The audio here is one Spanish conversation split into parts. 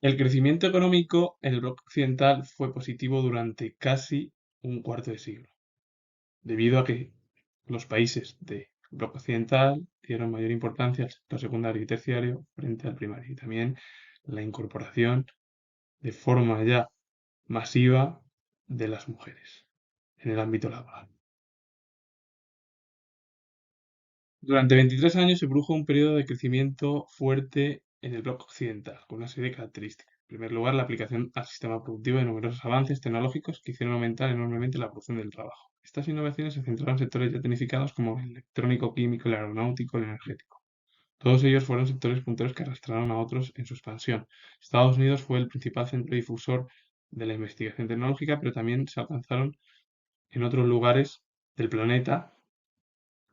El crecimiento económico en el bloque occidental fue positivo durante casi un cuarto de siglo, debido a que los países del bloque occidental dieron mayor importancia al sector secundario y terciario frente al primario, y también la incorporación de forma ya masiva de las mujeres en el ámbito laboral. Durante 23 años se produjo un periodo de crecimiento fuerte en el bloque occidental, con una serie de características. En primer lugar, la aplicación al sistema productivo de numerosos avances tecnológicos que hicieron aumentar enormemente la producción del trabajo. Estas innovaciones se centraron en sectores ya tecnificados como el electrónico, químico, el aeronáutico y el energético. Todos ellos fueron sectores punteros que arrastraron a otros en su expansión. Estados Unidos fue el principal centro difusor de la investigación tecnológica, pero también se alcanzaron en otros lugares del planeta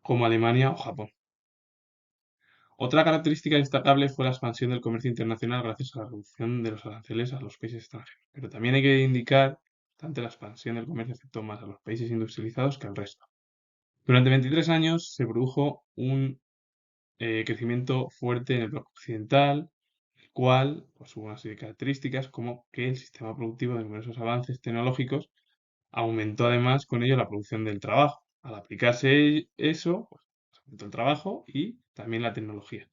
como Alemania o Japón. Otra característica destacable fue la expansión del comercio internacional gracias a la reducción de los aranceles a los países extranjeros. Pero también hay que indicar que tanto la expansión del comercio afectó más a los países industrializados que al resto. Durante 23 años se produjo un crecimiento fuerte en el bloque occidental, el cual pues, hubo una serie de características como que el sistema productivo de numerosos avances tecnológicos aumentó además con ello la producción del trabajo. Al aplicarse eso, pues, aumentó el trabajo y también la tecnología.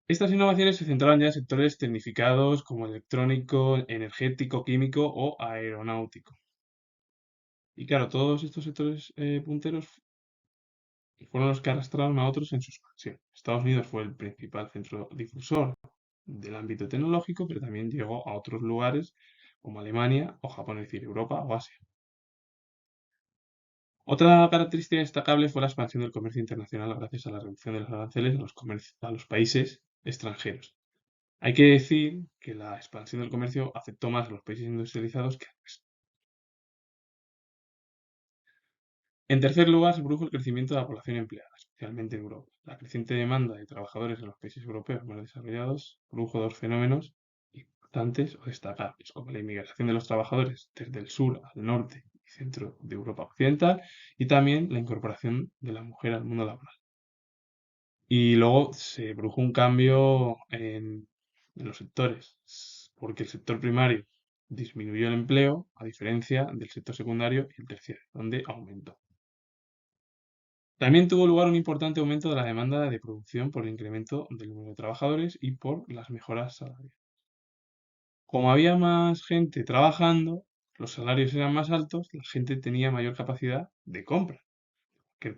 Estas innovaciones se centraban ya en sectores tecnificados como electrónico, energético, químico o aeronáutico. Y claro, todos estos sectores punteros fueron los que arrastraron a otros en su expansión. Estados Unidos fue el principal centro difusor del ámbito tecnológico, pero también llegó a otros lugares como Alemania o Japón, es decir, Europa o Asia. Otra característica destacable fue la expansión del comercio internacional gracias a la reducción de los aranceles a los países extranjeros. Hay que decir que la expansión del comercio afectó más a los países industrializados que al resto. En tercer lugar, se produjo el crecimiento de la población empleada, especialmente en Europa. La creciente demanda de trabajadores en los países europeos más desarrollados produjo dos fenómenos importantes o destacables, como la inmigración de los trabajadores desde el sur al norte y centro de Europa occidental, y también la incorporación de la mujer al mundo laboral. Y luego se produjo un cambio en los sectores, porque el sector primario disminuyó el empleo, a diferencia del sector secundario y el terciario, donde aumentó. También tuvo lugar un importante aumento de la demanda de producción por el incremento del número de trabajadores y por las mejoras salariales. Como había más gente trabajando, los salarios eran más altos, la gente tenía mayor capacidad de compra, que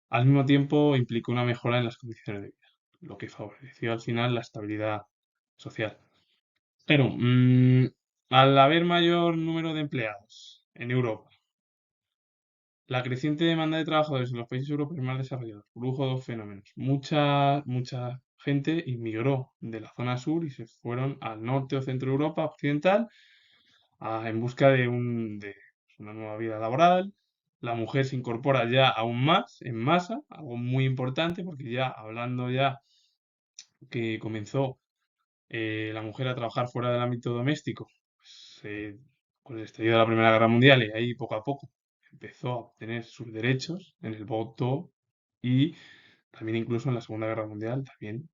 al mismo tiempo implicó una mejora en las condiciones de vida, lo que favoreció al final la estabilidad social. Pero, al haber mayor número de empleados en Europa, la creciente demanda de trabajadores en los países europeos más desarrollados produjo dos fenómenos. Mucha gente inmigró de la zona sur y se fueron al norte o centro de Europa occidental en busca de una nueva vida laboral. La mujer se incorpora ya aún más en masa, algo muy importante porque ya hablando ya que comenzó la mujer a trabajar fuera del ámbito doméstico, pues, con el estallido de la Primera Guerra Mundial y ahí poco a poco empezó a obtener sus derechos en el voto y también incluso en la Segunda Guerra Mundial también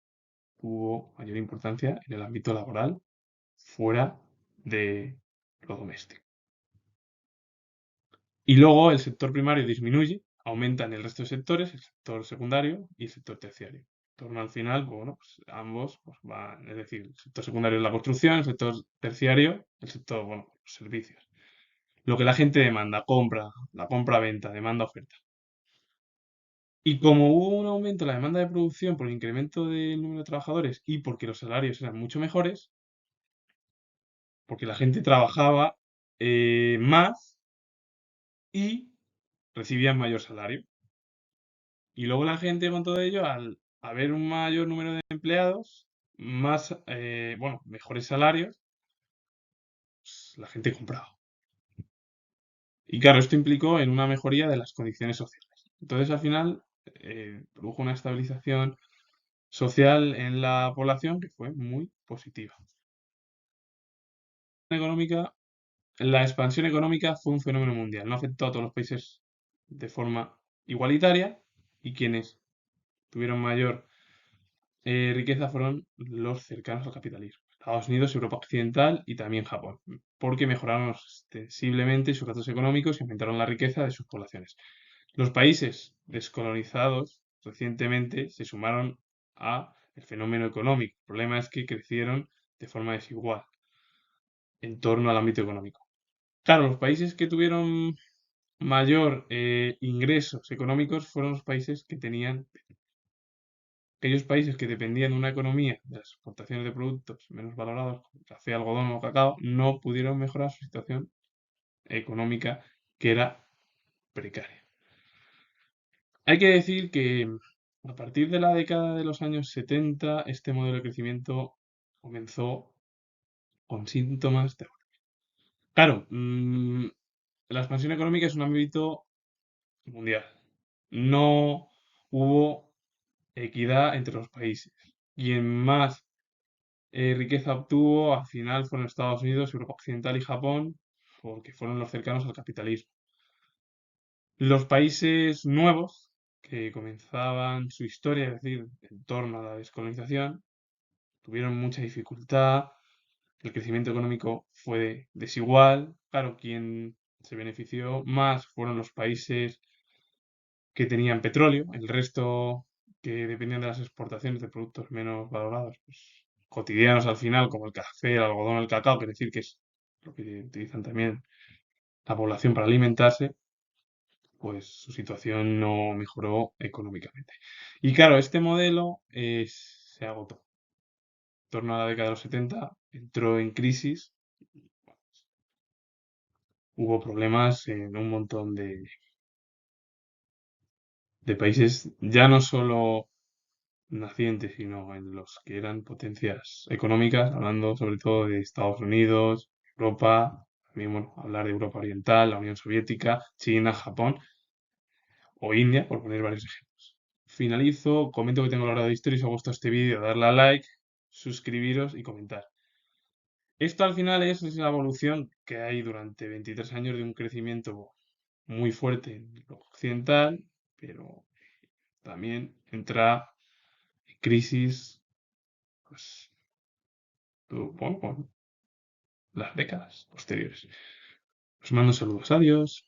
tuvo mayor importancia en el ámbito laboral fuera de lo doméstico. Y luego el sector primario disminuye, aumenta en el resto de sectores, el sector secundario y el sector terciario. En torno al final, pues, bueno, pues ambos pues, van, es decir, el sector secundario es la construcción, el sector terciario, el sector, bueno, los servicios. Lo que la gente demanda, compra, la compra-venta, demanda-oferta. Y como hubo un aumento en la demanda de producción por el incremento del número de trabajadores y porque los salarios eran mucho mejores, porque la gente trabajaba más y recibía mayor salario. Y luego la gente con todo ello, al haber un mayor número de empleados, más, bueno, mejores salarios, pues, la gente compraba. Y claro, esto implicó en una mejoría de las condiciones sociales. Entonces, al final, produjo una estabilización social en la población que fue muy positiva. Económica, la expansión económica fue un fenómeno mundial, no afectó a todos los países de forma igualitaria y quienes tuvieron mayor riqueza fueron los cercanos al capitalismo. Estados Unidos, Europa Occidental y también Japón, porque mejoraron ostensiblemente sus datos económicos y aumentaron la riqueza de sus poblaciones. Los países descolonizados recientemente se sumaron a el fenómeno económico. El problema es que crecieron de forma desigual en torno al ámbito económico. Claro, los países que tuvieron mayor ingresos económicos fueron los países que tenían, aquellos países que dependían de una economía de las exportaciones de productos menos valorados, como café, algodón o cacao, no pudieron mejorar su situación económica, que era precaria. Hay que decir que a partir de la década de los años 70, este modelo de crecimiento comenzó con síntomas de... Claro, la expansión económica es un ámbito mundial. No hubo equidad entre los países. Quien más riqueza obtuvo al final fueron Estados Unidos, Europa Occidental y Japón, porque fueron los cercanos al capitalismo. Los países nuevos que comenzaban su historia, es decir, en torno a la descolonización, tuvieron mucha dificultad, el crecimiento económico fue desigual. Claro, quien se benefició más fueron los países que tenían petróleo, el resto que dependían de las exportaciones de productos menos valorados, pues, cotidianos al final, como el café, el algodón, el cacao, que decir que es lo que utilizan también la población para alimentarse, pues su situación no mejoró económicamente. Y claro, este modelo se agotó. En torno a la década de los 70 entró en crisis, hubo problemas en un montón de países, ya no solo nacientes, sino en los que eran potencias económicas, hablando sobre todo de Estados Unidos, Europa, también bueno, hablar de Europa Oriental, la Unión Soviética, China, Japón o India, por poner varios ejemplos. Finalizo, comento que tengo la hora de historia y si os ha gustado este vídeo, darle a like, suscribiros y comentar. Esto al final es la evolución que hay durante 23 años de un crecimiento muy fuerte en lo occidental, pero también entra en crisis, pues, bueno, las décadas posteriores. Os mando saludos, adiós.